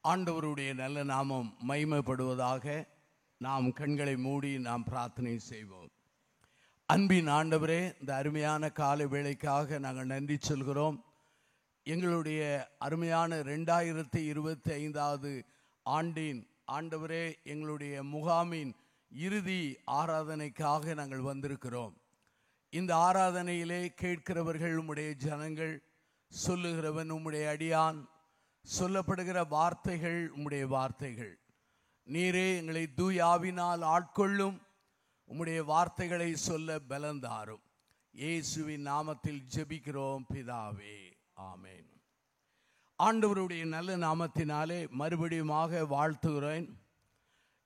ஆண்டவருடைய நல்ல நாமம் மகிமைப்படுவதாக. நாம் கண்களை மூடி நாம் பிரார்த்தனை செய்வோம். அன்பின் ஆண்டவரே, இந்த அருமையான காலை வேளைக்காக நாங்கள் நன்றி சொல்கிறோம். எங்களுடைய அருமையான 2025 ஆண்டின் ஆண்டவரே, எங்களுடைய முகாமின் இறுதி ஆராதனைக்காக நாங்கள் வந்திருக்கிறோம். இந்த ஆராதனையிலே கேட்கிறவர்கள் உம்முடைய ஜனங்கள், சொல்லுகிறவன் உம்முடைய அடியான், சொல்லப்படுகிற வார்த்தைகள் உம்முடைய வார்த்தைகள். நீரே எங்களை தூய ஆவினால் ஆட்கொள்ளும். உம்முடைய வார்த்தைகளை சொல்ல பலந்தாரும். இயேசுவின் நாமத்தில் ஜெபிக்கிறோம் பிதாவே, ஆமென். ஆண்டவருடைய நல்ல நாமத்தினாலே மறுபடியுமாக வாழ்த்துகிறேன்.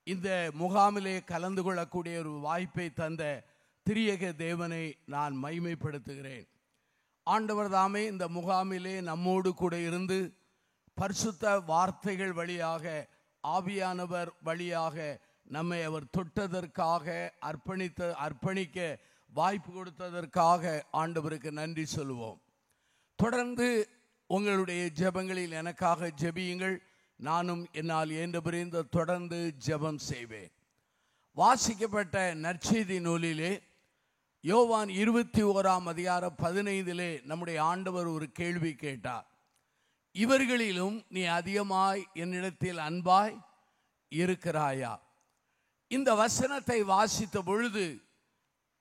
இந்த முகாமிலே கலந்து கொள்ளக்கூடிய ஒரு வாய்ப்பை தந்த திரியேக தேவனை நான் மகிமைப்படுத்துகிறேன். ஆண்டவர் தாமே இந்த முகாமிலே நம்மோடு கூட இருந்து பரிசுத்த வார்த்தைகள் வழியாக, ஆவியானவர் வழியாக நம்மை அவர் தொட்டதற்காக, அர்ப்பணிக்க வாய்ப்பு கொடுத்ததற்காக ஆண்டவருக்கு நன்றி சொல்லுவோம். தொடர்ந்து உங்களுடைய ஜெபங்களில் எனக்காக ஜெபியுங்கள். நானும் என்னால் இயன்றபடிந்த தொடர்ந்து ஜெபம் செய்வேன். வாசிக்கப்பட்ட நற்செய்தி நூலிலே யோவான் 21:15 நம்முடைய ஆண்டவர் ஒரு கேள்வி கேட்டார். இவர்களிலும் நீ அதிகமாய் என்னிடத்தில் அன்பாய் இருக்கிறாயா? இந்த வசனத்தை வாசித்த பொழுது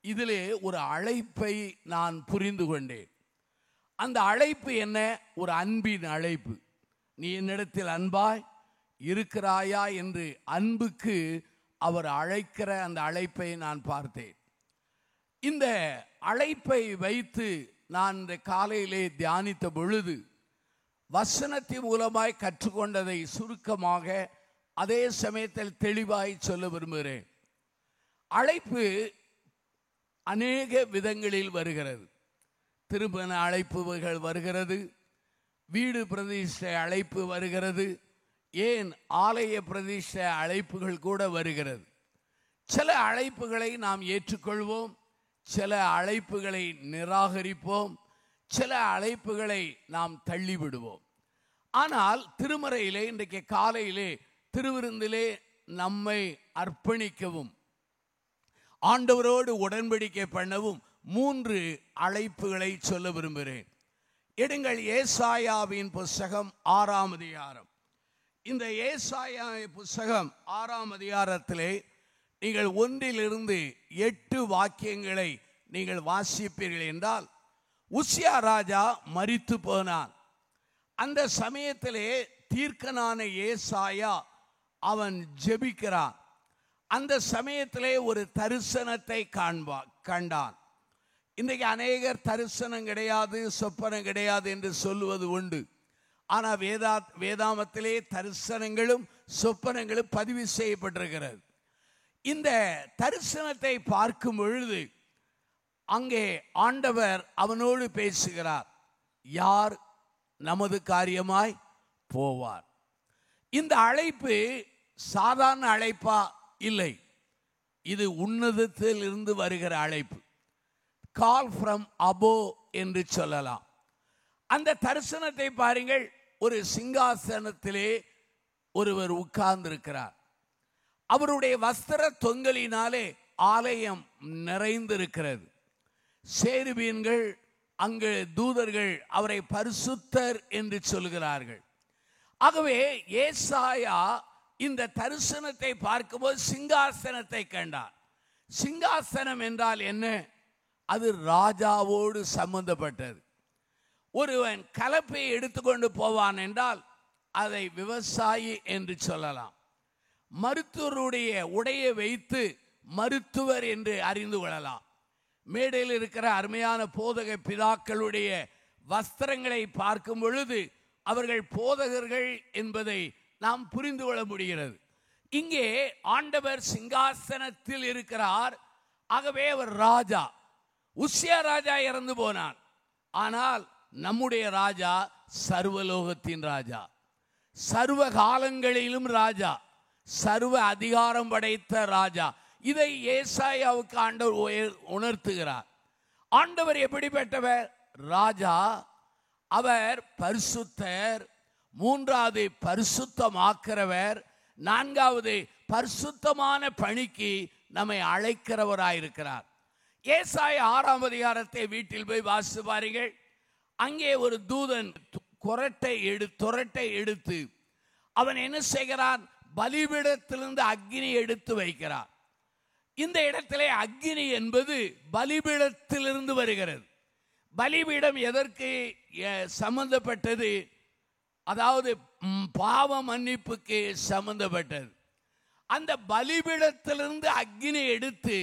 இதிலே ஒரு அழைப்பை நான் புரிந்து கொண்டேன். அந்த அழைப்பு என்ன? ஒரு அன்பின் அழைப்பு. நீ என்னிடத்தில் அன்பாய் இருக்கிறாயா என்று அன்புக்கு அவர் அழைக்கிற அந்த அழைப்பை நான் பார்த்தேன். இந்த அழைப்பை வைத்து நான் இந்த காலையிலே தியானித்த பொழுது வசனத்தின் மூலமாய் கற்றுக்கொண்டதை சுருக்கமாக அதே சமயத்தில் தெளிவாய் சொல்ல விரும்புகிறேன். அழைப்பு அநேக விதங்களில் வருகிறது. திருமண அழைப்புகள் வருகிறது, வீடு பிரதிஷ்டை அழைப்பு வருகிறது, ஏன் ஆலய பிரதிஷ்டை அழைப்புகள் கூட வருகிறது. சில அழைப்புகளை நாம் ஏற்றுக்கொள்வோம், சில அழைப்புகளை நிராகரிப்போம், சில அழைப்புகளை நாம் தள்ளிவிடுவோம். ஆனால் திருமறையிலே இன்றைக்கு காலையிலே திருவிருந்திலே நம்மை அர்ப்பணிக்கவும் ஆண்டவரோடு உடன்படிக்கை பண்ணவும் 3 அழைப்புகளை சொல்ல விரும்புகிறேன். எடுங்கள் ஏசாயாவின் புஸ்தகம் 6ஆம் அதிகாரம். இந்த ஏசாயா புஸ்தகம் 6ஆம் அதிகாரத்திலே நீங்கள் 1 to 8 வாக்கியங்களை நீங்கள் வாசிப்பீர்கள் என்றால், உசியா ராஜா மரித்து போனான். அந்த சமயத்திலே தீர்க்கனான ஏசாயா அவன் ஜெபிக்கிறான். அந்த சமயத்திலே ஒரு தரிசனத்தை கண்டான். இன்றைக்கு அநேகர் தரிசனம் கிடையாது, சொப்பனம் கிடையாது என்று சொல்லுவது உண்டு. ஆனால் வேதாமத்திலே தரிசனங்களும் சொப்பனங்களும் பதிவு செய்யப்பட்டிருக்கிறது. இந்த தரிசனத்தை பார்க்கும் பொழுது அங்கே ஆண்டவர் அவனோடு பேசுகிறார். யார் நமது காரியமாய் போவார்? இந்த அழைப்பு சாதாரண அழைப்பா? இல்லை, இது உன்னதத்தில் இருந்து வருகிற அழைப்பு. கால் ஃப்ரம் அபோ என்று சொல்லலாம். அந்த தரிசனத்தை பாருங்கள். ஒரு சிங்காசனத்திலே ஒருவர் உட்கார்ந்திருக்கிறார். அவருடைய வஸ்திர தொங்கலினாலே ஆலயம் நிறைந்திருக்கிறது. சேருபீன்கள், அங்கு தூதர்கள் அவரை பரிசுத்தர் என்று சொல்கிறார்கள். ஆகவே ஏசாயா இந்த தரிசனத்தை பார்க்கும்போது சிங்காசனத்தை கண்டார். சிங்காசனம் என்றால் என்ன? அது ராஜாவோடு சம்பந்தப்பட்டது. ஒருவன் கலப்பை எடுத்துக்கொண்டு போவான் என்றால் அதை விவசாயி என்று சொல்லலாம். மருத்துவருடைய உடையை வைத்து மருத்துவர் என்று அறிந்து கொள்ளலாம். மேடையில் இருக்கிற அருமையான போதக பிதாக்களுடைய வஸ்திரங்களை பார்க்கும் பொழுது அவர்கள் போதகர்கள் என்பதை நாம் புரிந்து கொள்ள முடிகிறது. இங்கே ஆண்டவர் சிங்காசனத்தில் இருக்கிறார். ஆகவே அவர் ராஜா. உசியா ராஜா இறந்து போனான். ஆனால் நம்முடைய ராஜா சர்வலோகத்தின் ராஜா, சர்வ காலங்களிலும் ராஜா, சர்வ அதிகாரம் படைத்த ராஜா. இதை ஏசாயாவுக்கு ஆண்டவர் உணர்த்துகிறார். ஆண்டவர் எப்படிப்பட்டவர்? ராஜா. அவர் பரிசுத்தர். மூன்றாவது பரிசுத்தமாக்கிறவர். நான்காவது பரிசுத்தமான பணிக்கு நம்மை அழைக்கிறவராயிருக்கிறார். ஏசாயா 6ஆம் அதிகாரத்தை வீட்டில் போய் வாசித்து பாருங்கள். அங்கே ஒரு தூதன் துரட்டை எடுத்து அவன் என்ன செய்கிறான்? பலிபீடத்திலிருந்து அக்கினி எடுத்து வைக்கிறார். இந்த இடத்திலே அக்கினி என்பது பலிபீடத்திலிருந்து வருகிறது. பலிபீடம் எதற்கு சம்பந்தப்பட்டது? அதாவது பாவ மன்னிப்புக்கு சம்பந்தப்பட்டது. அந்த பலிபீடத்திலிருந்து அக்கினி எடுத்து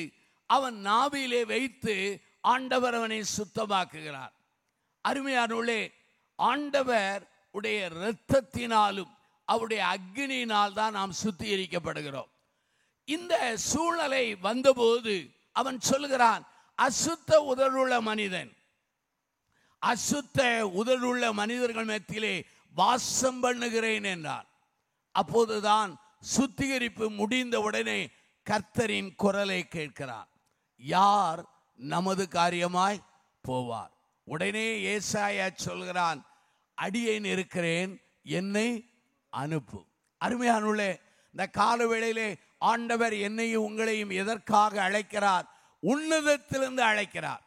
அவன் நாவிலே வைத்து ஆண்டவர் அவனை சுத்தமாக்குகிறார். அருமையானவர்களே, ஆண்டவர் உடைய இரத்தத்தினாலும் அவருடைய அக்கினியினால் தான் நாம் சுத்திகரிக்கப்படுகிறோம். இந்த சூழ்நிலை வந்தபோது அவன் சொல்லுகிறான், அசுத்த உதடுள்ள மனிதன், அசுத்த உதடுள்ள மனிதர்கள் மத்தியிலே வாசம் பண்ணுகிறேன் என்றான். அப்போதுதான் சுத்திகரிப்பு முடிந்த உடனே கர்த்தரின் குரலை கேட்கிறான். யார் நமது காரியமாய் போவார்? உடனே ஏசாயா சொல்கிறான், அடியேன் இருக்கிறேன், என்னை அனுப்பு. அருமையானவர்களே, இந்த கால வேளையிலே ஆண்டவர் என்னையும் உங்களையும் எதற்காக அழைக்கிறார்? உன்னதத்திலிருந்து அழைக்கிறார்.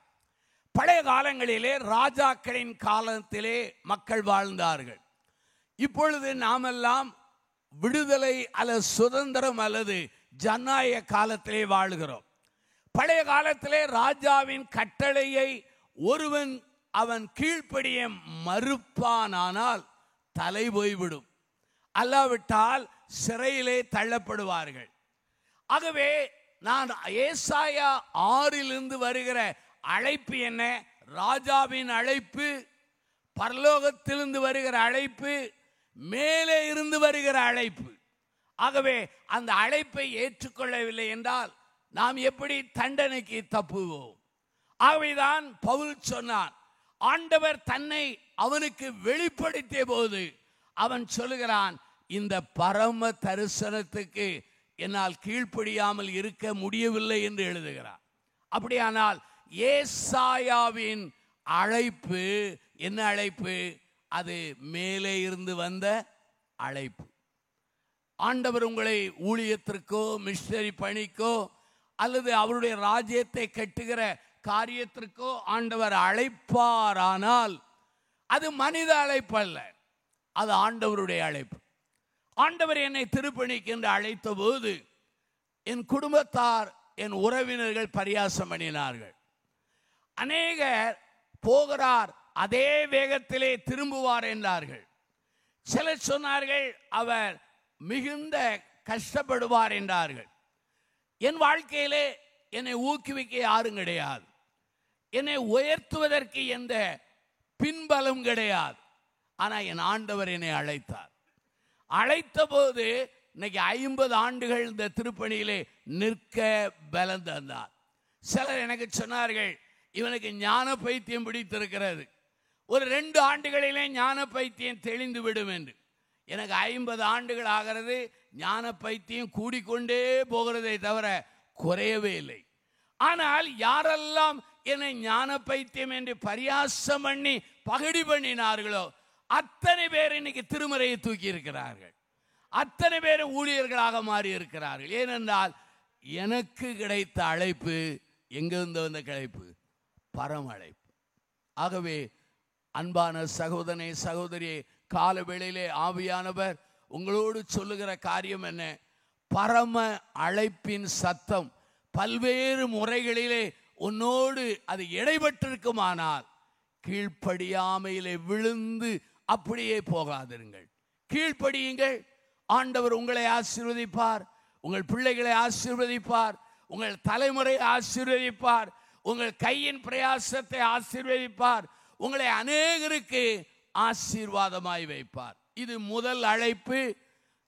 பழைய காலங்களிலே ராஜாக்களின் காலத்திலே மக்கள் வாழ்ந்தார்கள். இப்பொழுது நாமெல்லாம் விடுதலை அல்லது சுதந்திரம் அல்லது ஜனநாயக காலத்திலே வாழுகிறோம். பழைய காலத்திலே ராஜாவின் கட்டளையை ஒருவன் அவன் கீழ்ப்படிய மறுப்பானால் தலை போய்விடும், அல்லாவிட்டால் சிறையிலே தள்ளப்படுவார்கள். ஆகவே நான் ஏசாயா 6 வருகிற அழைப்பு என்ன? ராஜாவின் அழைப்பு, பரலோகத்திலிருந்து வருகிற அழைப்பு, மேலே இருந்து வருகிற அழைப்பு. ஆகவே அந்த அழைப்பை ஏற்றுக்கொள்ளவில்லை என்றால் நாம் எப்படி தண்டனைக்கு தப்புவோம்? ஆகவேதான் பவுல் சொன்னான், ஆண்டவர் தன்னை அவனுக்கு வெளிப்படுத்திய போது அவன் சொல்லுகிறான், இந்த பரம தரிசனத்துக்கு என்னால் கீழ்ப்படியாமல் இருக்க முடியவில்லை என்று எழுதுகிறான். அப்படியானால் ஏசாயாவின் அழைப்பு என்ன அழைப்பு? அது மேலே இருந்து வந்த அழைப்பு. ஆண்டவர் உங்களை ஊழியத்திற்கோ மிஷனரி பணிக்கோ அல்லது அவருடைய ராஜ்யத்தை கட்டுகிற காரியத்திற்கோ ஆண்டவர் அழைப்பாரானால் அது மனித அழைப்பு அல்ல, அது ஆண்டவருடைய அழைப்பு. ஆண்டவர் என்னை திருப்பணிக்கு என்று அழைத்த போது என் குடும்பத்தார், என் உறவினர்கள் பரியாசம் பண்ணினார்கள். அநேகர் போகிறார், அதே வேகத்திலே திரும்புவார் என்றார்கள். சிலர் சொன்னார்கள் அவர் மிகுந்த கஷ்டப்படுவார் என்றார்கள். என் வாழ்க்கையிலே என்னை ஊக்குவிக்க யாரும் கிடையாது, என்னை உயர்த்துவதற்கு எந்த பின்பலம் கிடையாது. ஆனால் என் ஆண்டவர் என்னை அழைத்தார். அழைத்த போது இன்னைக்கு 50 ஆண்டுகள் இந்த திருப்பணியிலே நிற்க பலம் தந்தார். சிலர் எனக்கு சொன்னார்கள், இவனுக்கு ஞான பைத்தியம் பிடித்திருக்கிறது, ஒரு 2 ஆண்டுகளிலே ஞான பைத்தியம் தெளிந்து விடும் என்று. எனக்கு 50 ஆண்டுகள் ஆகிறது, ஞான பைத்தியம் கூடிக்கொண்டே போகிறதை தவிர குறையவே இல்லை. ஆனால் யாரெல்லாம் என்னை ஞான பைத்தியம் என்று பரியாசம் பண்ணி பகடி பண்ணினார்களோ அத்தனை பேர் இன்னைக்கு திருமறையை தூக்கி இருக்கிறார்கள், அத்தனை பேரும் ஊழியர்களாக மாறி இருக்கிறார்கள். ஏனென்றால் எனக்கு கிடைத்த அழைப்பு எங்கிருந்து வந்த அழைப்பு? பரம அழைப்பு. ஆகவே அன்பான சகோதரனே சகோதரியே, கால வேளையிலே ஆவியானவர் உங்களோடு சொல்லுகிற காரியம் என்ன? பரம அழைப்பின் சத்தம் பல்வேறு முறைகளிலே உன்னோடு அது இடைபட்டிருக்குமானால் கீழ்ப்படியாமையிலே விழுந்து அப்படியே போகாதிருங்கள். கீழ்ப்படியுங்கள். ஆண்டவர் உங்களை ஆசீர்வதிப்பார், உங்கள் பிள்ளைகளை ஆசீர்வதிப்பார், உங்கள் தலைமுறை ஆசீர்வதிப்பார், உங்கள் கையின் பிரயாசத்தை ஆசீர்வதிப்பார். உங்களை அநேகருக்கு ஆசீர்வாதமாய் வைப்பார். இது முதல் அழைப்பு,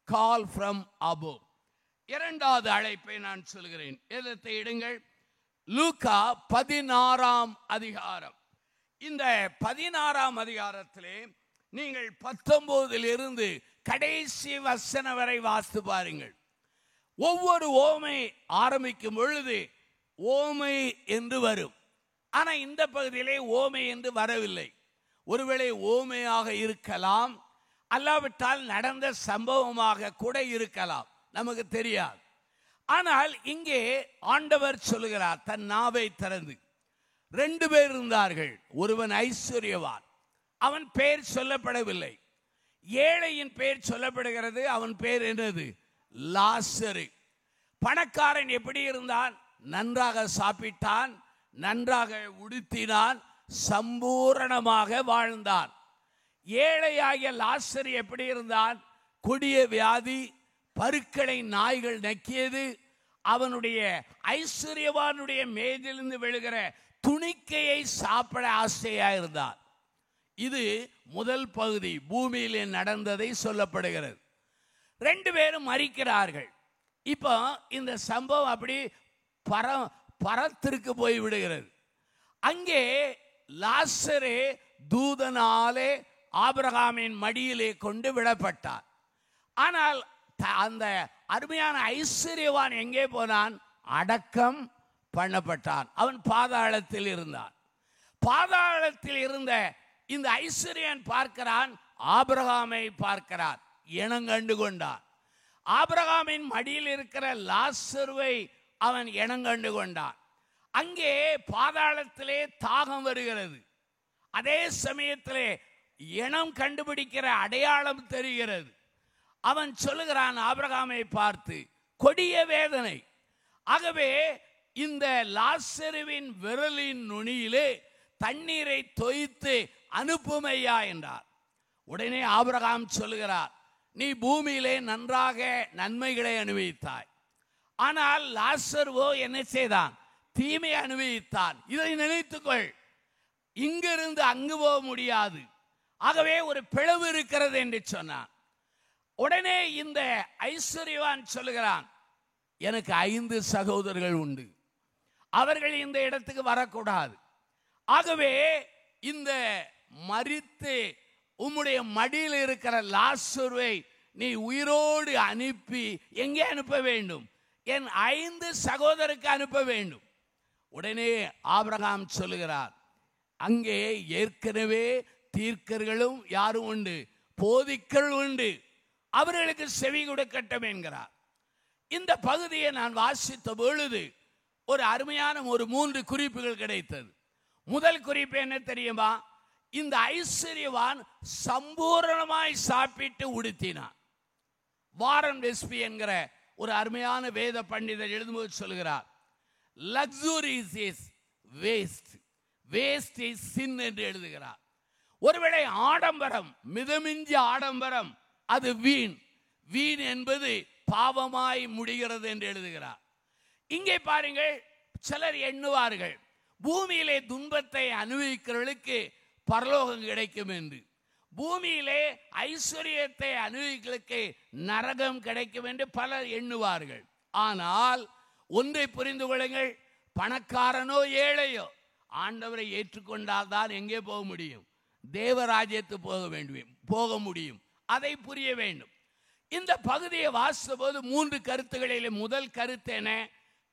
கால் ஃப்ரம் அபோவ். இரண்டாவது அழைப்பை நான் சொல்கிறேன், எழுத்தை இடுங்கள். லூக்கா 16ஆம் அதிகாரம். இந்த 16ஆம் அதிகாரத்திலே நீங்கள் 19 கடைசி வசனம் வரை வாசித்து பாருங்கள். ஒவ்வொரு ஓமை ஆரம்பிக்கும் பொழுது ஓமை என்று வரும். ஆனால் இந்த பகுதியிலே ஓமை என்று வரவில்லை. ஒருவேளை ஓமையாக இருக்கலாம், அல்லாவிட்டால் நடந்த சம்பவமாக கூட இருக்கலாம், நமக்கு தெரியாது. ஆனால் இங்கே ஆண்டவர் சொல்லுகிறார் தன் நாவை திறந்து. 2 பேர் இருந்தார்கள். ஒருவன் ஐஸ்வர்யவான், அவன் பெயர் சொல்லப்படவில்லை. ஏழையின் பெயர் சொல்லப்படுகிறது. அவன் பெயர் என்னது? லாசரு. பணக்காரன் எப்படி இருந்தான்? நன்றாக சாப்பிட்டான், நன்றாக உடுத்தினான், சம்பூரணமாக வாழ்ந்தான். ஏழையாகிய லாசரு எப்படி இருந்தான்? கொடிய வியாதி, பருக்களை நாய்கள் நக்கியது. அவனுடைய ஐஸ்வர்யவானுடைய மேஜிலிருந்து விழுகிற துணிக்கையை சாப்பிட ஆசையா இருந்தான். இது முதல் பகுதி, பூமியிலே நடந்ததை சொல்லப்படுகிறது. 2 பேரும் மரிக்கிறார்கள். இப்போ இந்த சம்பவம் அப்படி பரத்திற்கு போய் விடுகிறது. அங்கே லாசரே தூதனாலே ஆபிரகாமின் மடியிலே கொண்டு விடப்பட்டார். ஆனால் அந்த அருமையான ஐஸ்வர்யவான் எங்கே போனான்? அடக்கம் பண்ணப்பட்டான். அவன் பாதாளத்தில் இருந்தான். பாதாளத்தில் இருந்த இந்த ஐஸ்வர்யன் பார்க்கிறான், ஆபிரகாமை பார்க்கிறான், இனங்கண்டு கொண்டான். ஆபிரகாமின் மடியில் இருக்கிற லாசருவை அவன் இனங்கண்டு கொண்டான். அங்கே பாதாளத்திலே தாகம் வருகிறது. அதே சமயத்திலே இனம் கண்டுபிடிக்கிற அடையாளம் தெரிகிறது. அவன் சொல்லுகிறான் ஆபிரகாமை பார்த்து, கொடிய வேதனை. ஆகவே இந்த லாசருவின் விரலின் நுனியிலே தண்ணீரை தோய்த்து அனுப்புமையா என்றார். உடனே ஆபிரகாம் சொல்லுகிறார், நீ பூமியிலே நன்றாக நன்மைகளை அனுபவித்தாய், ஆனால் லாசருவோ என்ன செய்தான்? தீமை அனுபவித்தான். இதை நினைத்துக்கொள், இங்கிருந்து அங்கு போக முடியாது. ஆகவே ஒரு பிளவு இருக்கிறது என்று சொன்னான். உடனே இந்த ஐஸ்வர்யவான் சொல்லுகிறான், எனக்கு 5 சகோதரர்கள் உண்டு, அவர்கள் இந்த இடத்துக்கு வரக்கூடாது. ஆகவே இந்த மரித்து உம்முடைய மடியில் இருக்கிற லாசருவை நீ உயிரோடு அனுப்பி எங்கே அனுப்ப வேண்டும்? என் 5 சகோதரருக்கு அனுப்ப வேண்டும். உடனே ஆபிரகாம் சொல்லுகிறார், அங்கே ஏற்கனவே தீர்க்கர்களும் யாரும் உண்டு, போதிக்கள் உண்டு, அவர்களுக்கு செவி கொடுக்கட்டும் என்கிறார். இந்த பகுதியை நான் வாசித்த பொழுது ஒரு அருமையான 3 குறிப்புகள் கிடைத்தது. முதல் குறிப்பு என்ன தெரியுமா? இந்த ஐஸ்வர்யவான் சம்பூரணமாய் சாப்பிட்டு உடுத்தினான். வாரன் வெஸ்பி என்கிற ஒரு அருமையான வேத பண்டிதர் எழுதும்போது சொல்கிறார், luxury is waste, waste is sin என்று எழுதுகிறார். ஒருவேளை ஆடம்பரம், மிதமிஞ்சி ஆடம்பரம் அது வீண், வீண் என்பது பாவமாய் முடிகிறது என்று எழுதுகிறார். இங்கே பாருங்கள், சிலர் எண்ணுவார்கள் பூமியிலே துன்பத்தை அனுபவிக்கிறவர்களுக்கு பரலோகம் கிடைக்கும் என்று, பூமியிலே ஐஸ்வர்யத்தை அனுபவிக்கிறதுக்கு நரகம் கிடைக்கும் என்று பலர் எண்ணுவார்கள். ஆனால் ஒன்றை புரிந்து கொள்ளுங்கள், பணக்காரனோ ஏழையோ ஆண்டவரை ஏற்றுக்கொண்டால் தான் எங்கே போக முடியும்? தேவராஜ்யத்துக்கு போக முடியும். அதை புரிய வேண்டும். இந்த பகுதியை வாசித்த போது 3 கருத்துகளிலே முதல் கருத்து என்ன?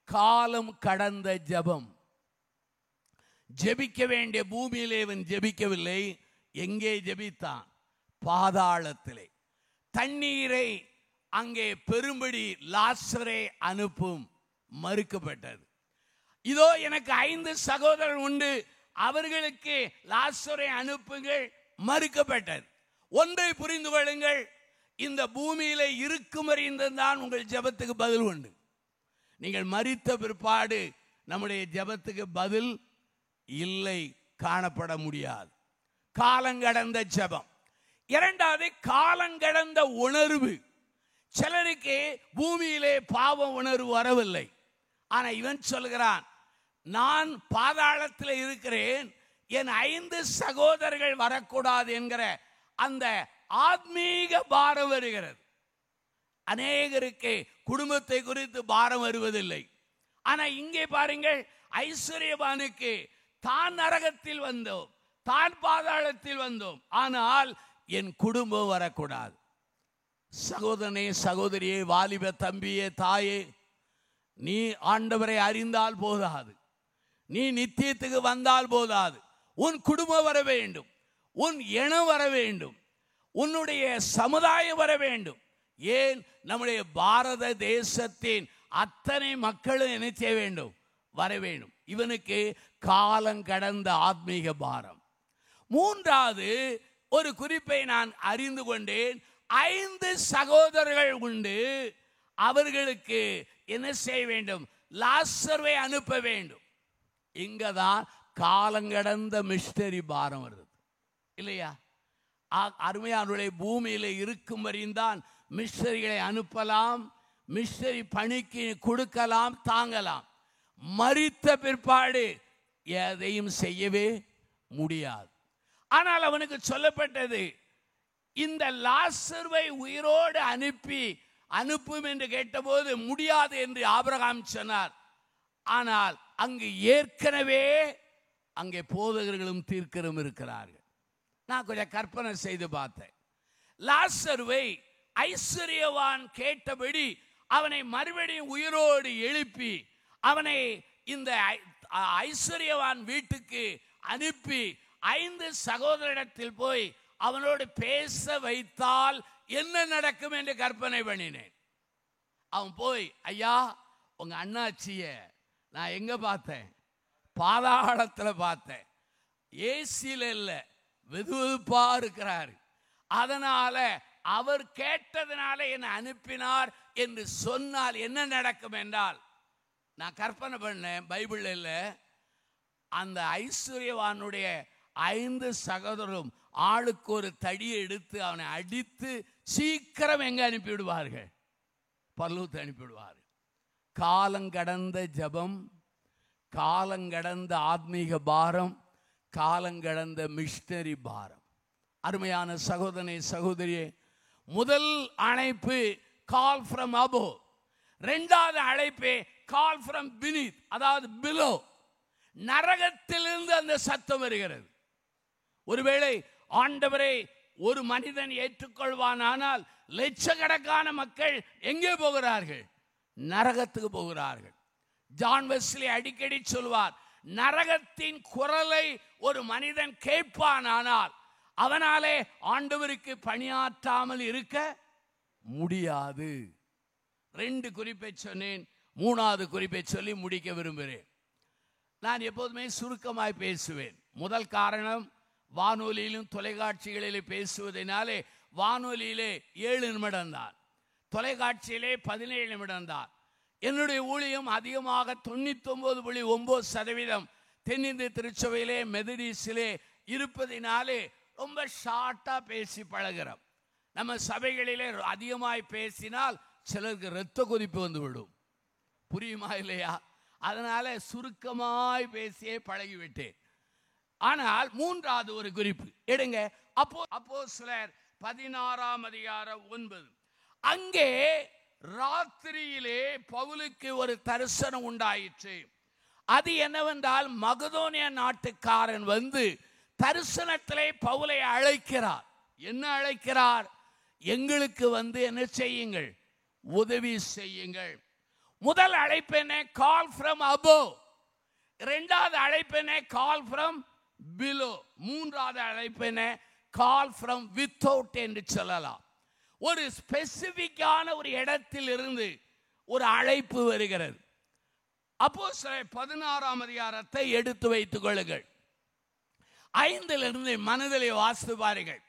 காலம் கடந்த ஜெபம். ஜெபிக்க வேண்டிய பூமியிலே இவன் ஜெபிக்கவில்லை. எங்கே ஜெபித்தான்? பாதாளத்திலே. தண்ணீரை அங்கே பெரும்படி லாசரை அனுப்பும், மறுக்கப்பட்டது. இதோ எனக்கு 5 சகோதரர் உண்டு, அவர்களுக்கு லாசரை அனுப்புங்கள், மறுக்கப்பட்டது. ஒன்றை புரிந்து கொள்ளுங்கள், இந்த பூமியில இருக்கும் வரைதான் உங்கள் ஜெபத்துக்கு பதில் உண்டு. நீங்கள் மரித்த பிற்பாடு நம்முடைய ஜெபத்துக்கு பதில் இல்லை, காணப்பட முடியாது. காலங்கடந்த ஜெபம். இரண்டாவது, காலங்கடந்த உணர்வு. சிலருக்கு பூமியிலே பாவ உணர்வு வரவில்லை. ஆனா இவன் சொல்கிறான், நான் பாதாளத்தில் இருக்கிறேன், என் 5 சகோதரர்கள் வரக்கூடாது என்கிற அந்த ஆத்மீக பாரம் வருகிறது. அநேகருக்கு குடும்பத்தை குறித்து பாரம் வருவதில்லை. ஆனா இங்கே பாருங்கள், ஐஸ்வர்யவானுக்கு தான் நரகத்தில் வந்தோம், தான் பாதாளத்தில் வந்தோம், ஆனால் என் குடும்பம் வரக்கூடாது. சகோதரனே, சகோதரியே, வாலிப தம்பியே, தாயே, நீ ஆண்டவரை அறிந்தால் போதாது, நீ நித்தியத்துக்கு வந்தால் போதாது. உன் குடும்பம் வர வேண்டும், உன் இனம் வர வேண்டும், உன்னுடைய சமுதாயம் வர வேண்டும். ஏன் நம்முடைய பாரத தேசத்தின் அத்தனை மக்களும் என்ன செய்ய வேண்டும்? வர வேண்டும். இவனுக்கு காலம் கடந்த ஆத்மீக பாரம். மூன்றாவது ஒரு குறிப்பை நான் அறிந்து கொண்டேன். 5 சகோதரர்கள் உண்டு, அவர்களுக்கு என்ன செய்ய வேண்டும்? லாசருவை அனுப்ப வேண்டும். இங்கதான் காலங்கடந்த மிஸ்டரி பாரம் வருது இல்லையா? அருமையானுடைய பூமியில இருக்கும் வரையும் மிஸ்டரிகளை அனுப்பலாம், மிஸ்டரி பணிக்கு கொடுக்கலாம், தாங்கலாம். மரித்த பிற்பாடு எதையும் செய்யவே முடியாது. ஆனால் அவனுக்கு சொல்லப்பட்டது, இந்த லாசருவை உயிரோடு அனுப்பும் என்று கேட்டபோது முடியாது என்று ஆபிரகாம் சொன்னார். ஆனால் அங்கு ஏற்கனவே அங்கே போதகர்களும் தீர்க்கரும் இருக்கிறார்கள். நான் கொஞ்சம் கற்பனை செய்து பார்த்தேன். லாசருவை ஐஸ்வர்யவான் கேட்டபடி அவனை மறுபடியும் உயிரோடு எழுப்பி அவனை இந்த ஐஸ்வர்யவான் வீட்டுக்கு அனுப்பி 5 சகோதரிடத்தில் போய் அவனோடு பேச வைத்தால் என்ன நடக்கும் என்று கற்பனை பண்ணினேன். அவன் போய், ஐயா, உங்க அண்ணாச்சிய நான் எங்க பார்த்தேன்? பாதாளத்தில் பார்த்தேன். ஏசியில இல்ல, வெதுவெதுப்பா இருக்கிறார். அதனால அவர் கேட்டதனால என்னை அனுப்பினார் என்று சொன்னால் என்ன நடக்கும் என்றால், நான் கற்பனை பண்ணேன், பைபிள் இல்ல, அந்த ஐஸ்வர்யவானுடைய 5 சகோதரரும் ஆளுக்கு ஒரு தடியை எடுத்து அவனை அடித்து சீக்கிரம் எங்க அனுப்பிவிடுவார்கள்? பரலோகத்தை அனுப்பிவிடுவார்கள். காலங்கடந்த ஜபம், காலங்கடந்த ஆத்மீக பாரம், காலங்கடந்த மிஷனரி பாரம். அருமையான சகோதரனே, சகோதரியே, முதல் அழைப்பு கால் ஃப்ரம் அபோ, இரண்டாவது அழைப்பு கால் ஃப்ரம் பினித், அதாவது பிலோ. நரகத்திலிருந்து அந்த சத்தம் வருகிறது. ஒருவேளை ஆண்டவரை ஒரு மனிதன் ஏற்றுக்கொள்வானால் லட்சக்கணக்கான மக்கள் எங்கே போகிறார்கள்? நரகத்துக்கு போகிறார்கள். ஜான் வெஸ்லி அடிக்கடி சொல்வார், நரகத்தின் குரலை ஒரு மனிதன் கேட்பானால் அவனாலே ஆண்டவருக்கு பணியாற்றாமல் இருக்க முடியாது. 2 குறிப்பை சொன்னேன், 3வது குறிப்பை சொல்லி முடிக்க விரும்புகிறேன். நான் எப்போதுமே சுருக்கமாய் பேசுவேன். முதல் காரணம், வானொலியிலும் தொலைக்காட்சிகளிலே பேசுவதனாலே வானொலியிலே 7 நிமிடம் தான், தொலைக்காட்சியிலே 17 நிமிடம் தான். என்னுடைய ஊழியம் அதிகமாக 99.9% தென்னிந்திய திருச்சபையிலே மெதடிஸிலே இருப்பதினாலே ரொம்ப ஷார்ட்டா பேசி பழகிறோம். நம்ம சபைகளிலே அதிகமாய் பேசினால் சிலருக்கு இரத்த கொதிப்பு வந்து விடும். புரியுமா இல்லையா? அதனால சுருக்கமாய் பேசியே பழகிவிட்டேன். ஆனால் 3வது ஒரு குறிப்பு எடுங்க. அப்போஸ்தலர் 16:9. அங்கே ராத்திரியிலே பவுலுக்கு ஒரு தரிசனம் உண்டாயிற்று. அது என்னவென்றால், மகதோனியா நாட்டுக்காரன் வந்து தரிசனத்திலே பவுலை அழைக்கிறார். என்ன அழைக்கிறார்? எங்களுக்கு வந்து என்ன செய்யுங்கள்? உதவி செய்யுங்கள். முதல் அழைப்பு என்ன? Call from above. இரண்டாவது அழைப்பு என்ன? Call from below. மூன்றாவது அழைப்பு என்ன? கால் ஃப்ரம் வித்தவுட் என்று சொல்லலாம். ஒரு ஸ்பெசிபிக்கான ஒரு இடத்தில் இருந்து ஒரு அழைப்பு வருகிறது. அப்போஸ்தலர் 16 எடுத்து வைத்துக் கொள்ளுங்கள். 5 மனதிலே வாசித்து பாருங்கள்.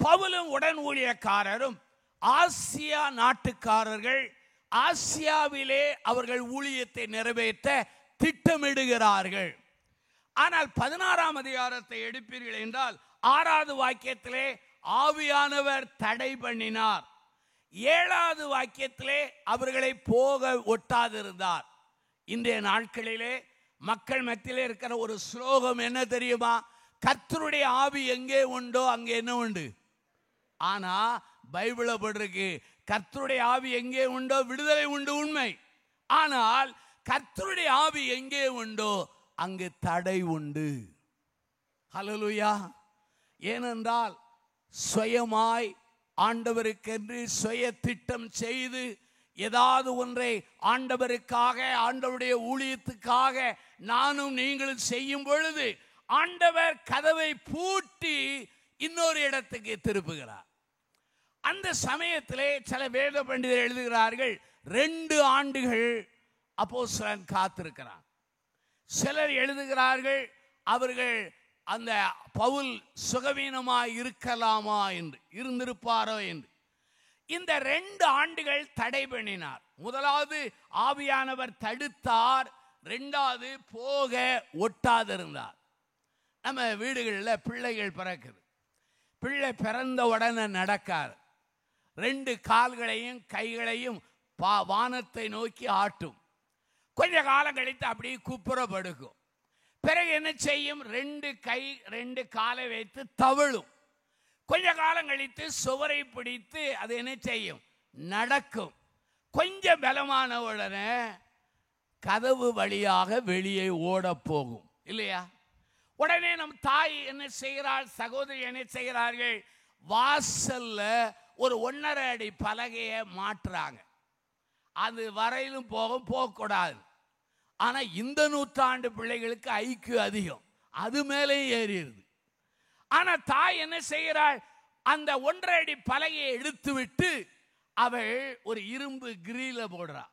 பவுலும் உடன் ஊழியக்காரரும் ஆசியா நாட்டுக்காரர்கள் ஆசியாவிலே அவர்கள் ஊழியத்தை நிறைவேற்ற திட்டமிடுகிறார்கள். ஆனால் 16 எடுப்பீர்கள் என்றால் 6வது வாக்கியத்திலே ஆவியானவர் தடை பண்ணினார். 7வது வாக்கியத்திலே அவர்களை போக ஒட்டாதிருந்தார். இன்றைய நாட்களிலே மக்கள் மத்தியிலே இருக்கிற ஒரு ஸ்லோகம் என்ன தெரியுமா? கர்த்தருடைய ஆவி எங்கே உண்டோ அங்கே என்ன உண்டு. ஆனா பைபிள போட்டிருக்கு, கர்த்தருடைய ஆவி எங்கே உண்டோ விடுதலை உண்டு, உண்மை. ஆனால் கர்த்தருடைய ஆவி எங்கே உண்டோ அங்கு தடை உண்டு. ஹல்லேலூயா. ஏனென்றால் சுயமாய் ஆண்டவருக்கென்று சுய திட்டம் செய்து ஏதாவது ஒன்றை ஆண்டவருக்காக, ஆண்டவருடைய ஊழியத்துக்காக நானும் நீங்களும் செய்யும் பொழுது ஆண்டவர் கதவை பூட்டி இன்னொரு இடத்துக்கு திருப்புகிறார். அந்த சமயத்திலே சில வேத பண்டிதர் எழுதுகிறார்கள், 2 ஆண்டுகள் அப்போஸ்தலன் காத்திருக்கிறார். சிலர் எழுதுகிறார்கள், அவர்கள் அந்த பவுல் சுகவீனமாய் இருக்கலாமா என்று, இருந்திருப்பாரோ என்று. இந்த 2 ஆண்டுகள் தடை பண்ணினார். முதலாவது ஆவியானவர் தடுத்தார், 2வது போக ஒட்டாதிருந்தார். நம்ம வீடுகளில் பிள்ளைகள் பிறக்குது, பிள்ளை பிறந்த உடனே நடக்காது. 2 கால்களையும் கைகளையும் வானத்தை நோக்கி ஆட்டும். கொஞ்ச காலம் கழித்து அப்படியே குப்புற படுக்கும். பிறகு என்ன செய்யும்? 2 கை 2 காலை வைத்து தவழும். கொஞ்ச காலம் கழித்து சுவரை பிடித்து அது என்ன செய்யும்? நடக்கும். கொஞ்சம் பலமான உடனே கதவு வழியாக வெளியே ஓட போகும், இல்லையா? உடனே நம் தாய் என்ன செய்கிறாள், சகோதரி என்ன செய்கிறார்கள்? வாசல்ல ஒரு 1.5 அடி பலகையை மாற்றுறாங்க. அது வரையிலும் போகக்கூடாது. ஆனா இந்த நூற்றாண்டு பிள்ளைகளுக்கு ஐக்கியம் அதிகம், அது மேலே ஏறிடுது. ஆனா தாய் என்ன செய்கிறாள்? அந்த 1.5 அடி பலகையை எடுத்து விட்டு அவள் ஒரு இரும்பு கிரில போடுறாள்.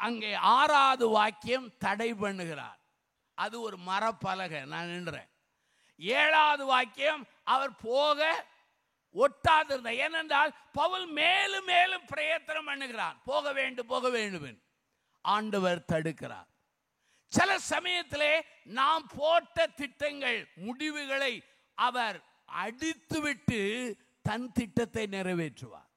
அங்கே 6வது வாக்கியம் தடை பண்ணுகிறார். அது ஒரு மரப்பலகை, நான் நின்றேன். 7வது வாக்கியம் அவர் போக ஒட்டாதிருந்த. ஏனென்றால் பவுல் மேலும் மேலும் பிரயத்தனம் பண்ணுகிறார், போக வேண்டும் போக வேண்டும். ஆண்டவர் தடுக்கிறார். சில சமயத்திலே நாம் போட்ட திட்டங்கள், முடிவுகளை அவர் அடித்துவிட்டு தன் திட்டத்தை நிறைவேற்றுவார்.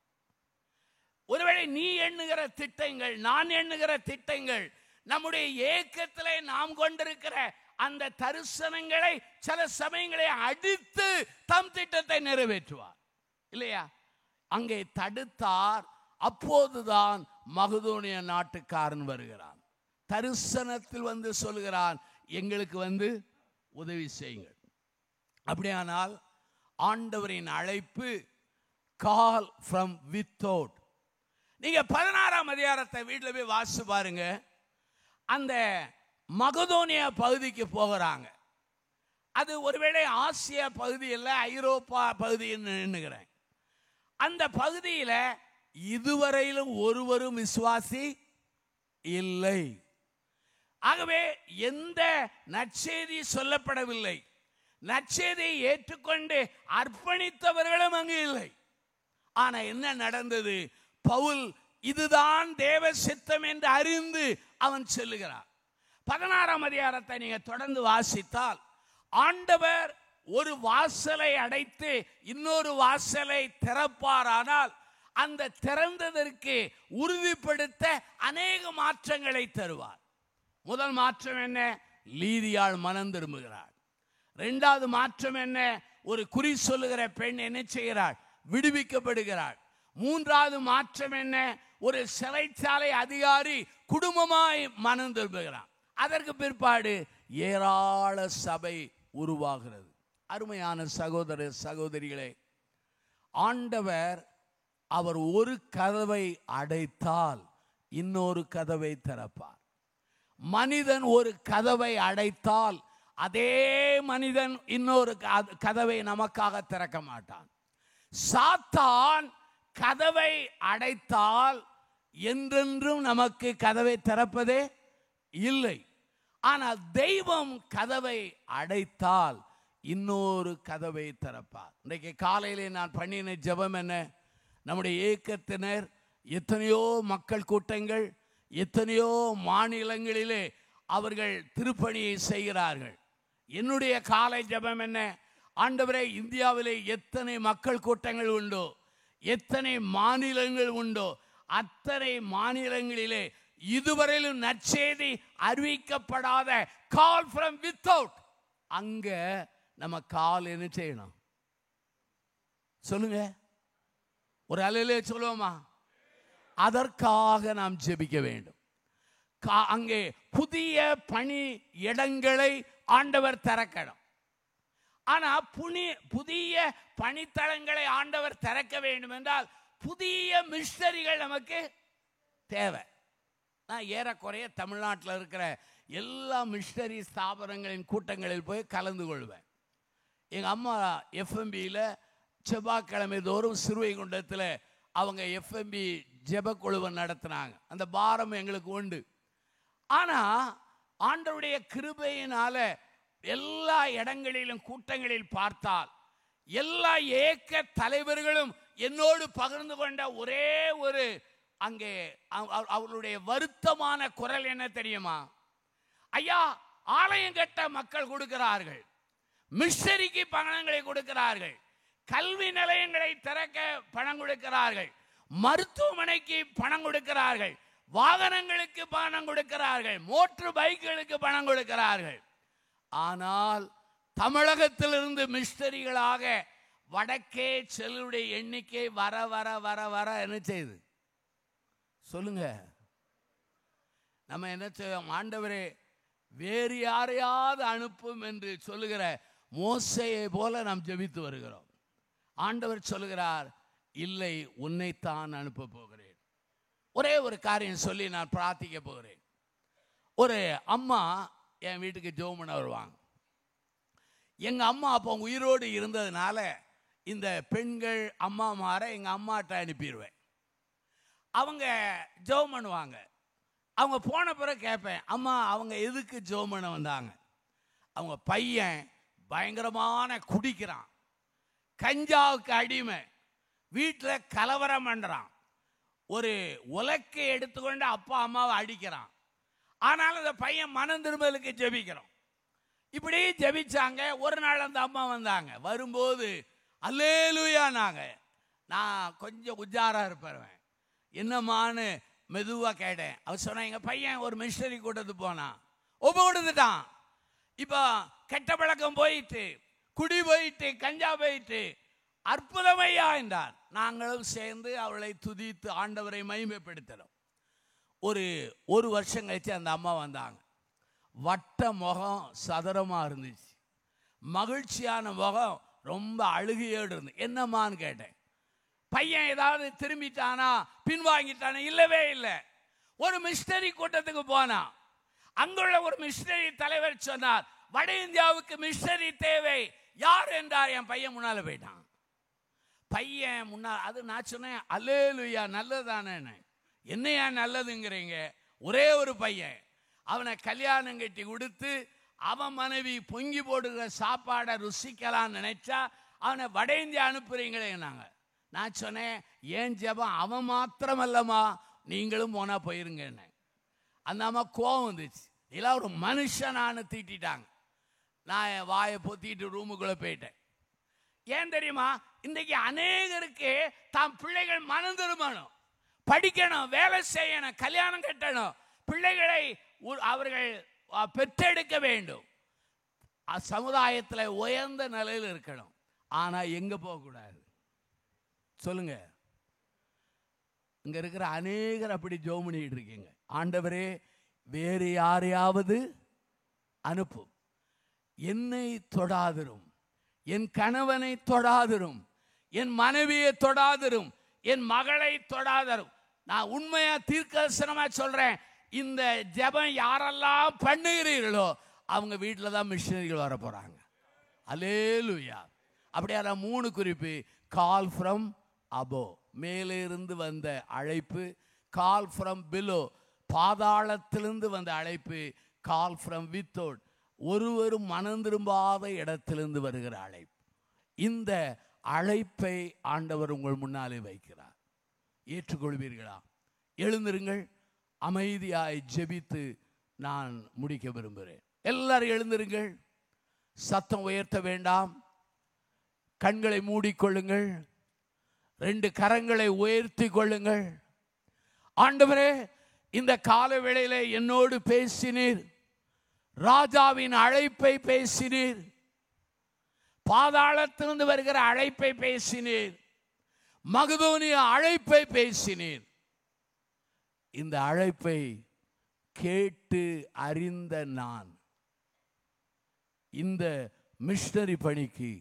ஒருவேளை நீ எண்ணுகிற திட்டங்கள், நான் எண்ணுகிற திட்டங்கள், நம்முடைய ஏக்கத்திலே நாம் கொண்டிருக்கிற அந்த தரிசனங்களை சில சமயங்களை அடித்து தம் திட்டத்தை நிறைவேற்றுவார், இல்லையா? அங்கே தடுத்தார். அப்போதுதான் மகதோனிய நாட்டுக்காரன் வருகிறான். தரிசனத்தில் வந்து சொல்கிறான், எங்களுக்கு வந்து உதவி செய்யுங்கள். அப்படியானால் ஆண்டவரின் அழைப்பு கால் ஃப்ரம் வித்தவுட். நீங்க 16ஆம் அதிகாரத்தை வீட்டில் போய் வாசிச்சு பாருங்க. அந்த மகதோனியா பகுதிக்கு போகிறாங்க. அது ஒருவேளை ஆசியா பகுதி இல்ல, ஐரோப்பா பகுதின்னு எண்ணுகிறேன். அந்த பகுதியில் இதுவரையிலும் ஒருவரும் விசுவாசி இல்லை. ஆகவே எந்த நற்செய்தி சொல்லப்படவில்லை. நற்செய்தியை ஏற்றுக்கொண்டு அர்ப்பணித்தவர்களும் அங்கு இல்லை. ஆனா என்ன நடந்தது? பவுல் இதுதான் தேவ சித்தம் என்று அறிந்து அவன் சொல்லுகிறான். 16ஆம் அதிகாரத்தை நீங்க தொடர்ந்து வாசித்தால், ஆண்டவர் ஒரு வாசலை அடைத்து இன்னொரு வாசலை திறப்பாரானால் அந்த திறந்ததற்கு உறுதிப்படுத்த அநேக மாற்றங்களை தருவார். முதல் மாற்றம் என்ன? லீதியாள் மனம் திரும்புகிறாள். 2வது மாற்றம் என்ன? ஒரு குறி சொல்லுகிற பெண் என்ன செய்கிறாள்? விடுவிக்கப்படுகிறாள். 3வது மாற்றம் என்ன? ஒரு சிறைச்சாலை அதிகாரி குடும்பமாய் மனம் திரும்புகிறான். அதற்கு பிற்பாடு ஏராள சபை உருவாகிறது. அருமையான சகோதர சகோதரிகளே, ஆண்டவர் அவர் ஒரு கதவை அடைத்தால் இன்னொரு கதவை திறப்பார். மனிதன் ஒரு கதவை அடைத்தால் அதே மனிதன் இன்னொரு கதவை நமக்காக திறக்க மாட்டான். சாத்தான் கதவை அடைத்தால் என்றென்றும் நமக்கு கதவை திறப்பதே இல்லை. ஆனால் தெய்வம் கதவை அடைத்தால் இன்னொரு கதவை திறப்பார். இன்றைக்கு காலையிலே நான் பண்ணின ஜெபம் என்ன? நம்முடைய ஏக்கத்தினர் எத்தனையோ மக்கள் கூட்டங்கள், எத்தனையோ மாநிலங்களிலே அவர்கள் திருப்பணியை செய்கிறார்கள். என்னுடைய காலை ஜெபம் என்ன? ஆண்டவரே, இந்தியாவிலே எத்தனை மக்கள் கூட்டங்கள் உண்டோ, எத்தனை மாநிலங்கள் உண்டோ, அத்தனை மாநிலங்களிலே இதுவரையிலும் நற்செய்தி அறிவிக்கப்படாத கால் ஃப்ரம் வித்தவுட், அங்க நம்ம கால் என்ன செய்யணும் சொல்லுங்க, ஒரு அலையிலே சொல்லுவோமா? அதற்காக நாம் ஜெபிக்க வேண்டும். அங்கே புதிய பணி இடங்களை ஆண்டவர் திறக்கணும். ஆனா புதிய பணித்தளங்களை ஆண்டவர் திறக்க வேண்டும் என்றால் புதிய மிஷனரிகள் நமக்கு தேவை. நான் ஏறக்குறைய தமிழ்நாட்டில் இருக்கிற எல்லா மிஷனரி ஸ்தாபனங்களின் கூட்டங்களில் போய் கலந்து கொள்வேன். எங்கள் அம்மா எஃப்எம்பியில் செவ்வாய்க்கிழமை தோறும் சிறுவைகுண்டத்தில் அவங்க எஃப்எம்பி ஜெபக்குழுவை நடத்தினாங்க. அந்த பாரம் எங்களுக்கு உண்டு. ஆனால் ஆண்டவருடைய கிருபையினால எல்லா இடங்களிலும் கூட்டங்களில் பார்த்தால் எல்லா ஏக்க தலைவர்களும் என்னோடு பகிர்ந்து கொண்ட ஒரே ஒரு அங்கே அவர்களுடைய வருத்தமான குரல் என்ன தெரியுமா? ஐயா, ஆலயம் கட்ட மக்கள் கொடுக்கிறார்கள், மிஷனரிக்கு பணங்களை கொடுக்கிறார்கள், கல்வி நிலையங்களை திறக்க பணம் கொடுக்கிறார்கள், மருத்துவமனைக்கு பணம் கொடுக்கிறார்கள், வாகனங்களுக்கு பணம் கொடுக்கிறார்கள், மோட்டார் பைக்குகளுக்கு பணம் கொடுக்கிறார்கள். ஆனால் தமிழகத்திலிருந்து மிஷனரிகளாக வடக்கே செல்லுடைய எண்ணிக்கை வர வர வர வர என்ன செய்யுது சொல்லுங்க? நம்ம என்ன செய்வோம்? ஆண்டவரே வேறு யாரையாவது அனுப்பும் என்று சொல்லுகிற மோசேயை போல நாம் ஜெபித்து வருகிறோம். ஆண்டவர் சொல்லுகிறார், இல்லை, உன்னைத்தான் அனுப்ப போகிறேன். ஒரே ஒரு காரியம் சொல்லி நான் பிரார்த்திக்க போகிறேன். ஒரு அம்மா என் வீட்டுக்கு ஜெபம் பண்ண வருவாங்க. எங்கள் அம்மா அப்போ உயிரோடு இருந்ததுனால இந்த பெண்கள் அம்மாமாரை எங்கள் அம்மாட்ட அனுப்பிடுவேன். அவங்க ஜெபம் பண்ணுவாங்க. அவங்க போன பிறகு கேட்பேன், அம்மா அவங்க எதுக்கு ஜெபம் பண்ண வந்தாங்க? அவங்க பையன் பயங்கரமான குடிக்கிறான், கஞ்சாவுக்கு அடிமை, வீட்டில் கலவரம் பண்ணுறான், ஒரு உலக்கை எடுத்துக்கொண்டு அப்பா அம்மாவை அடிக்கிறான். ஆனாலும் அந்த பையன் மனம் திரும்பலுக்கு ஜெபிக்கிறோம். இப்படி ஜெபிச்சாங்க. ஒரு நாள் அந்த அம்மா வந்தாங்க. வரும்போது அல்லேலூயா நாங்க. நான் கொஞ்சம் உஜாரா இருப்பேன். என்னம்மான்னு மெதுவாக கேட்டேன். அவர் சொன்னா, எங்கள் பையன் ஒரு மிஷனரி கூட்டத்துக்கு போனான், ஒப்பு கொடுத்துட்டான், இப்போ கெட்ட பழக்கம் போயிட்டு, குடி போயிட்டு, கஞ்சா போயிட்டு, அற்புதமையா என்றார். நாங்களும் சேர்ந்து அவளை துதித்து ஆண்டவரை மகிமைப்படுத்தினோம். ஒரு வருஷம் கழிச்சு அந்த அம்மா வந்தாங்க. வட்ட முகம் சதுரமாக இருந்துச்சு, மகிழ்ச்சியான முகம், ரொம்ப அழுகையோடு இருந்து. என்னம்மான்னு கேட்டேன். பையன் ஏதாவது திரும்பிட்டானா, பின்வாங்கிட்டானா? இல்லவே இல்லை. ஒரு மிஷனரி கூட்டத்துக்கு போனா, அங்குள்ள ஒரு மிஷனரி தலைவர் சொன்னார், வட இந்தியாவுக்கு மிஷனரி தேவை, யார் என்றார். என் பையன் முன்னால போயிட்டான். பையன் முன்னால். அது நான் சொன்னேன், அல்லேலூயா, நல்லதானே. என்னையா நல்லதுங்கிறீங்க? ஒரே ஒரு பையன், அவனை கல்யாணம் கட்டி கொடுத்து அவன் மனைவி பொங்கி போடுகிற சாப்பாடை ருசிக்கலாம் நினைச்சா அவனை வட இந்தியா அனுப்புறீங்களே. நான் சொன்னேன், ஏன் ஜெபம் அவன் மாத்திரமல்லம்மா, நீங்களும் போனா போயிருங்க. அந்த அம்மா கோவம் வந்துச்சு. இல்லை, ஒரு மனுஷனானு தீட்டிட்டாங்க. நான் என் வாயை பொத்திட்டு ரூமுக்குள்ள போயிட்டேன். ஏன் தெரியுமா? இன்றைக்கு அநேகருக்கு தாம் பிள்ளைகள் மனம் திரும்பணும், படிக்கணும், வேலை செய்யணும், கல்யாணம் கட்டணும், பிள்ளைகளை அவர்கள் பெற்றெடுக்க வேண்டும், சமுதாயத்தில் உயர்ந்த நிலையில் இருக்கணும். ஆனா எங்க போகக்கூடாது சொல்லுங்க? இங்க இருக்கிற அநேகர் அப்படி ஜெபம் பண்ணிட்டு இருக்கீங்க. ஆண்டவரே வேறு யாரையாவது அனுப்பும், என்னை தொடாதிரும், என் கணவனை தொடாதிரும், என் மனைவியை தொடாதிரும், என் மகளை தொடாதிரும். நான் உண்மையா தீர்க்கதரிசனமா சொல்றேன், இந்த ஜெபம் யாரெல்லாம் பண்ணுகிறீர்களோ அவங்க வீட்டில் தான் மிஷனரிகள் வர போறாங்க. அல்லேலூயா. அப்படியான 3 குறிப்பு. கால் ஃப்ரம் அபோ, மேலே இருந்து வந்த அழைப்பு. கால் ஃப்ரம் பிலோ, பாதாளத்திலிருந்து வந்த அழைப்பு. கால் ஃப்ரம் வித்தவுட், ஒருவரும் மனம் திரும்பாத இடத்திலிருந்து வருகிற அழைப்பு. இந்த அழைப்பை ஆண்டவர் உங்கள் முன்னாலே வைக்கிறார். ஏற்றுக்கொள்வீர்களா? எழுந்திருங்கள். அமைதியாய் ஜெபித்து நான் முடிக்க விரும்புகிறேன். எல்லாரும் எழுந்திருங்கள். சத்தம் உயர்த்த வேண்டாம். கண்களை மூடிக்கொள்ளுங்கள். 2 கரங்களை உயர்த்தி கொள்ளுங்கள். ஆண்டவரே, இந்த கால வேளையிலே என்னோடு பேசினீர். ராஜாவின் அழைப்பை பேசினீர், பாதாளத்திலிருந்து வருகிற அழைப்பை பேசினீர், மகதோனிய அழைப்பை பேசினீர். இந்த அழைப்பை கேட்டு அறிந்த நான் இந்த மிஷனரி பணிக்கு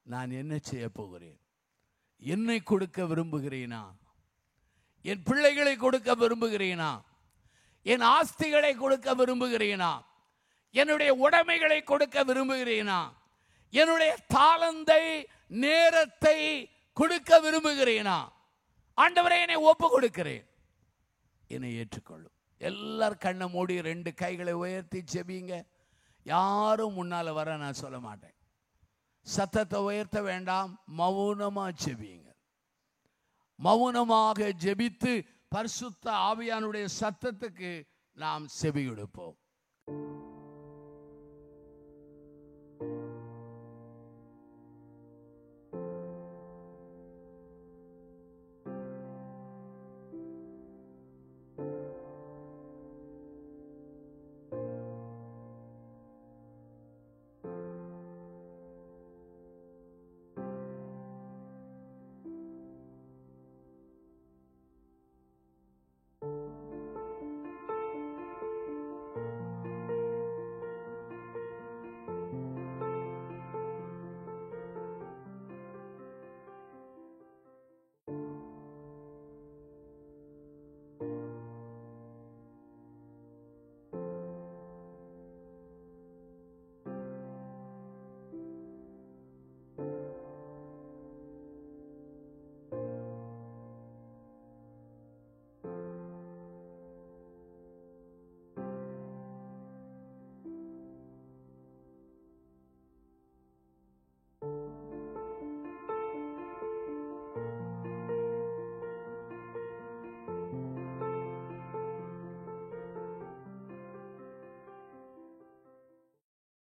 நான் என்ன செய்ய போகிறேன்? என்னை கொடுக்க விரும்புகிறேனா? என் பிள்ளைகளை கொடுக்க விரும்புகிறேனா? என் ஆஸ்திகளை கொடுக்க விரும்புகிறேனா? என்னுடைய உடைமைகளை கொடுக்க விரும்புகிறேனா? என்னுடைய தாளந்தை, நேரத்தை கொடுக்க விரும்புகிறேனா? ஆண்டவரே, என்னை ஒப்பு கொடுக்கிறேன், என்னை ஏற்றுக்கொள்ளும். எல்லாரும் கண்ணை மூடி 2 கைகளை உயர்த்தி ஜெபிங்க. யாரும் முன்னால வர நான் சொல்ல மாட்டேன். சத்தத்தை உயர்த்த வேண்டாம், மௌனமா ஜெபிங்க. மௌனமாக ஜெபித்து பரிசுத்த ஆவியானுடைய சத்தத்துக்கு நாம் செவி கொடுப்போம்.